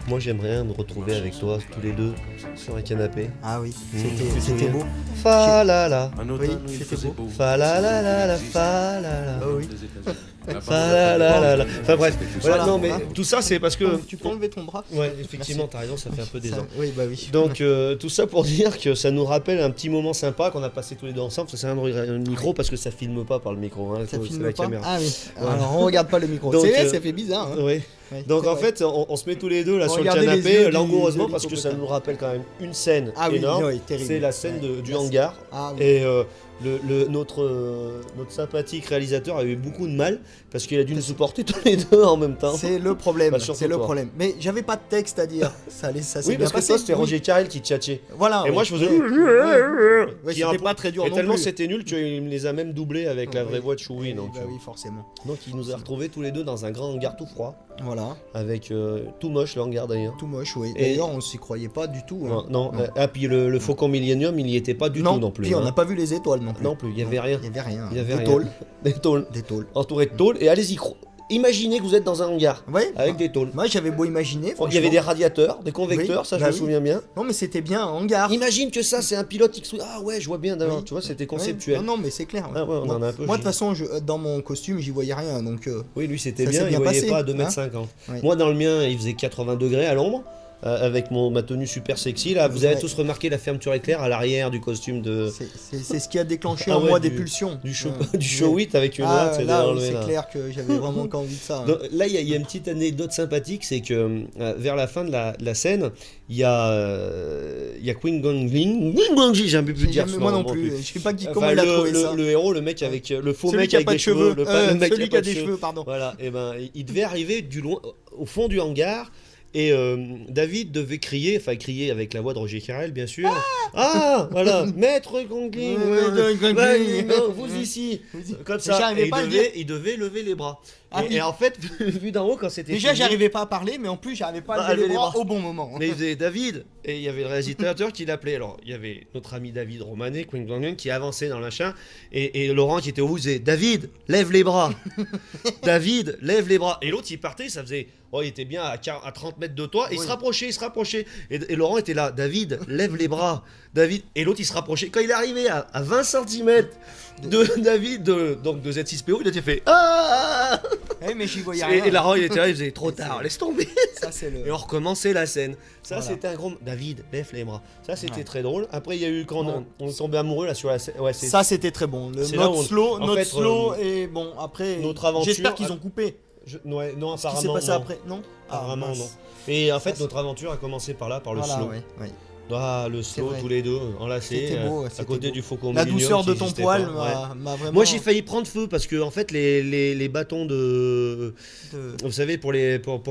Moi j'aimerais me retrouver avec toi tous les deux sur un canapé. Ah oui, c'était beau. Fa la la. Oui, c'était beau. Fa la la la la fa la la. Ah oui. Fa la la la la. Enfin bref, voilà, Voilà, non mais hein. tout ça c'est parce que... Tu peux enlever ton bras? Ouais, effectivement, t'as raison, ça fait un peu des Ça- ans. Oui, bah oui. Donc tout ça pour dire que ça nous rappelle un petit moment sympa qu'on a passé tous les deux ensemble. Ça c'est un micro parce que ça filme pas par le micro, hein, Ça c'est filme la pas? caméra. Ah oui. Voilà. Alors on regarde pas le micro. Donc, C'est vrai, ça fait bizarre. Hein. Oui. Ouais, Donc c'est en vrai. fait, on se met tous les deux là sur le Regardez les yeux canapé, du- langoureusement, de parce que ça l'hippopotame. nous rappelle quand même une scène Ah oui, énorme. oui, terrible. C'est la scène Ouais. du La- hangar. Ah oui. Et notre sympathique réalisateur a eu beaucoup de mal parce qu'il a dû nous supporter tous les deux en même temps. C'est le problème. Bah, surtout C'est le toi. problème. Mais j'avais pas de texte à dire. Ça s'est Oui, bien parce que passé. toi c'était Oui. Roger Carrel qui tchatchait. Voilà. Et oui. moi je faisais. Ouais, Qui est un c'était peu- pas très dur Et non tellement plus. c'était nul qu'il me les a même doublés avec la vraie voix de Chewie. Oui, Donc, bah oui, forcément. donc il nous a retrouvés tous les deux dans un grand hangar tout froid, Voilà. avec tout moche le hangar d'ailleurs. Tout moche, oui. Et- D'ailleurs, on s'y croyait pas du tout. hein. Non, ah, puis le Faucon Millennium il y était pas du tout non plus. Puis on hein. n'a pas vu les étoiles non plus. Non plus, il y avait rien. Il y avait rien. Il y avait Des rien. tôles. Des tôles. Des tôles. Entouré de tôles. Et allez-y, imaginez que vous êtes dans un hangar Ouais. avec des tôles. Moi, j'avais beau imaginer. Il y avait franchement. des radiateurs, des convecteurs, Oui, ça je bah me oui. souviens bien. Non, mais c'était bien un hangar. Imagine que ça c'est un pilote X. Ah ouais, je vois bien d'abord. Oui. Tu vois, c'était Ouais. conceptuel. Non, non, mais c'est clair. Ah ouais, on Moi- en a un peu. Moi, de toute façon, dans mon costume, j'y voyais rien. Donc, Oui, lui c'était Ça bien, s'est il bien voyait passé, pas à hein. 2,50 m. Ouais. Moi dans le mien, il faisait 80 degrés à l'ombre. Avec ma tenue super sexy là, vous avez Ouais. tous remarqué la fermeture éclair à l'arrière du costume de c'est ce qui a déclenché Ah en ouais, moi du- des pulsions. du show Ouais. du show 8 avec une Ah, latte, c'est là, enlevé, c'est là. clair que j'avais vraiment pas envie de ça. hein. Donc, là, il y a une petite anecdote sympathique, c'est que vers la fin de la scène, il y a Queen Gongling, j'ai un peu plus J'ai dire jamais- ce moi nom non plus. plus. Je sais pas Enfin, comment il a trouvé le, ça. le héros, le mec avec le faux Celui mec qui a avec pas des de cheveux. le mec Celui qui pas a de des cheveux. cheveux, pardon. Voilà, et ben il devait arriver du loin, au fond du hangar. Et David devait crier, enfin crier avec la voix de Roger Carrel, bien sûr. Ah, voilà, Maître Gongling, non, vous ici, comme Mais ça. j'arrivais Et pas à le il devait lever les bras. Ah et, oui. et en fait, vu d'en haut, quand c'était Déjà, fini, j'arrivais pas à parler, mais en plus, j'arrivais pas Ah, à lever les lever les bras bras. au bon moment. mais il faisait David, et il y avait le réalisateur qui l'appelait. Alors, il y avait notre ami David Romanet, Queen Gongling, qui avançait dans le machin, et Laurent qui était au bout disait David, lève les bras. David, lève les bras. Et l'autre, il partait, ça faisait. Oh, il était bien à 30 mètres de toi, et il Oui. se rapprochait. Et Laurent était là, David, lève les bras. David, et l'autre, il se rapprochait. Quand il est arrivé à 20 cm de David, donc de Z6PO, il était fait Ah. Eh, mais j'y voyais rien. Et Laurent, il était là, il faisait trop tard, laisse tomber. Ça, c'est le. Et on recommençait la scène. Ça, Voilà. c'était un grand. David, lève les bras. Ça, c'était Ouais. très drôle. Après, il y a eu quand Bon. on est tombé amoureux là sur la scène. Ouais, c'est Ça, c'était très bon. Le c'est là où mode on- slow, en notre fait, slow, et bon, après. notre aventure- J'espère qu'ils ont coupé. ouais, non, Ce qui apparemment. s'est passé non. après, non Apparemment, mince. non. Et en fait, Ça, notre aventure a commencé par là, par le Voilà, slow. ouais, ouais. Ah, le slow, vrai. tous les deux, enlacés, C'était beau, à c'était côté beau. du Faucon La Millennium douceur de qui ton existait poil pas, ouais. m'a vraiment. Moi, j'ai failli prendre feu parce que, en fait, les bâtons de. de- Vous savez, pour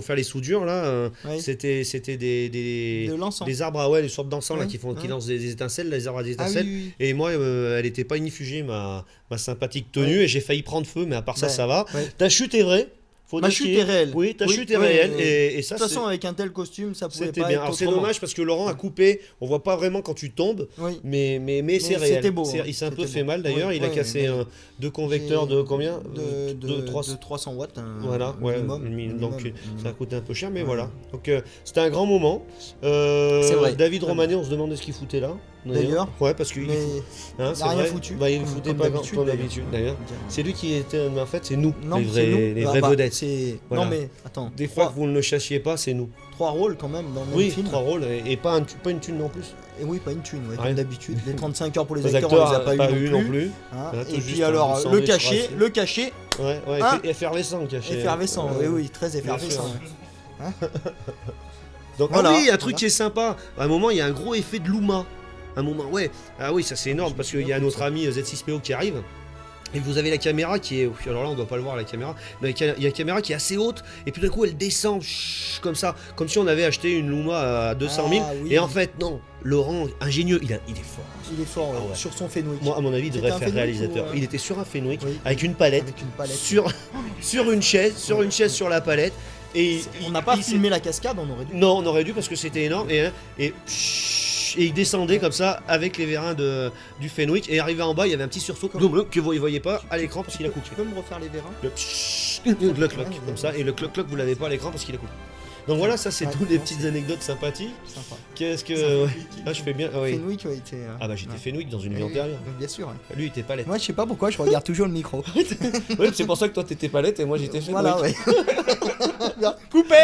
faire les soudures, là, Ouais. c'était des De l'encens. des arbres, des sortes d'encens là, Ouais, qui ouais. lancent des étincelles, les arbres à des Ah oui, étincelles. oui, Et moi, elle était pas inifugée, ma sympathique tenue, Ouais. et j'ai failli prendre feu, mais à part ça, Ouais, ça va. ouais. Ta chute est vraie. Faut Ma dire chute qu'il- est réelle. Oui, ta Oui, chute est oui, réelle. oui. Et ça, De toute façon, avec un tel costume, ça pouvait c'était pas bien. être Alors c'est autrement. dommage parce que Laurent a coupé, on voit pas vraiment quand tu tombes, Oui. mais c'est réel. c'était beau, hein. Il s'est un peu C'était fait beau. mal d'ailleurs, Oui, il a oui, cassé oui. deux convecteurs de combien de 300. 300 watts. Voilà, ouais, minimum, donc minimum. ça a coûté un peu cher, mais Ouais. voilà. Donc c'était un grand moment. C'est vrai. David Très Romanet, on se demandait ce qu'il foutait là. D'ailleurs. Ouais, parce qu'il Mais hein, il c'est a rien vrai. foutu. Bah, il Comme- foutait comme pas d'habitude, comme d'ailleurs. d'habitude d'ailleurs. C'est lui qui était, mais en fait c'est nous, non, les c'est nous. vraies Ah bah, vedettes. Voilà. Voilà. Non mais attends. Des fois que vous ne le cherchiez pas, c'est nous. 3 rôles quand même dans le même Oui, film. 3 rôles et pas une thune non plus. Et oui, pas une thune, ouais, Ouais. comme d'habitude. Les 35 heures pour les Les acteurs, on acteurs, les a pas eu non plus. non Hein. plus. Là, Et tout puis juste alors, un le sandwich cachet, racé. le cachet, Ouais, Hein effervescent le cachet. effervescent. Ouais. Oui, oui, très effervescent. sûr. ouais. Donc Voilà. ah oui, un truc Voilà. qui est sympa. À un moment, il y a un gros effet de Luma. Un moment, ouais. Ah oui, ça c'est énorme parce qu'il y a notre ami Z6PO qui arrive. Et vous avez la caméra qui est. Alors là, on doit pas le voir la caméra. Mais il y a la caméra qui est assez haute. Et puis d'un coup, elle descend comme ça. Comme si on avait acheté une Luma à 200 000. Ah, oui. Et en fait, non. Laurent, ingénieux, il est fort. Il est fort ouais, Ah ouais. sur son Fenwick. Moi, à mon avis, il C'était devrait un faire Fenwick réalisateur. ou, Il était sur un Fenwick Oui. avec une palette. Avec une palette. Sur une chaise. Sur la palette. Et On n'a pas il s'est- filmé la cascade, on aurait dû. Non, on aurait dû parce que c'était énorme. Et il descendait comme ça avec les vérins du Fenwick. Et arrivé en bas, il y avait un petit sursaut que vous ne voyez pas à l'écran parce qu'il a coupé. Tu peux me refaire les vérins? Le Cloc-cloc, comme ça. Et le cloc-cloc, vous l'avez pas à l'écran parce qu'il est coupé. Donc voilà, ça c'est Ouais, toutes les non, petites c'est- anecdotes sympathiques. Sympa. Qu'est-ce que. Sympa. Ouais. Ah, je fais bien. Ah, oui. Fenwick a été. Ah bah j'étais ouais. Fenwick dans une vie Oui, antérieure. Bien sûr. Ouais. Lui, il était palette. Moi, je sais pas pourquoi, je regarde toujours le micro. Oui, c'est pour ça que toi t'étais palette et moi j'étais Fenwick. Voilà, ouais. Coupé.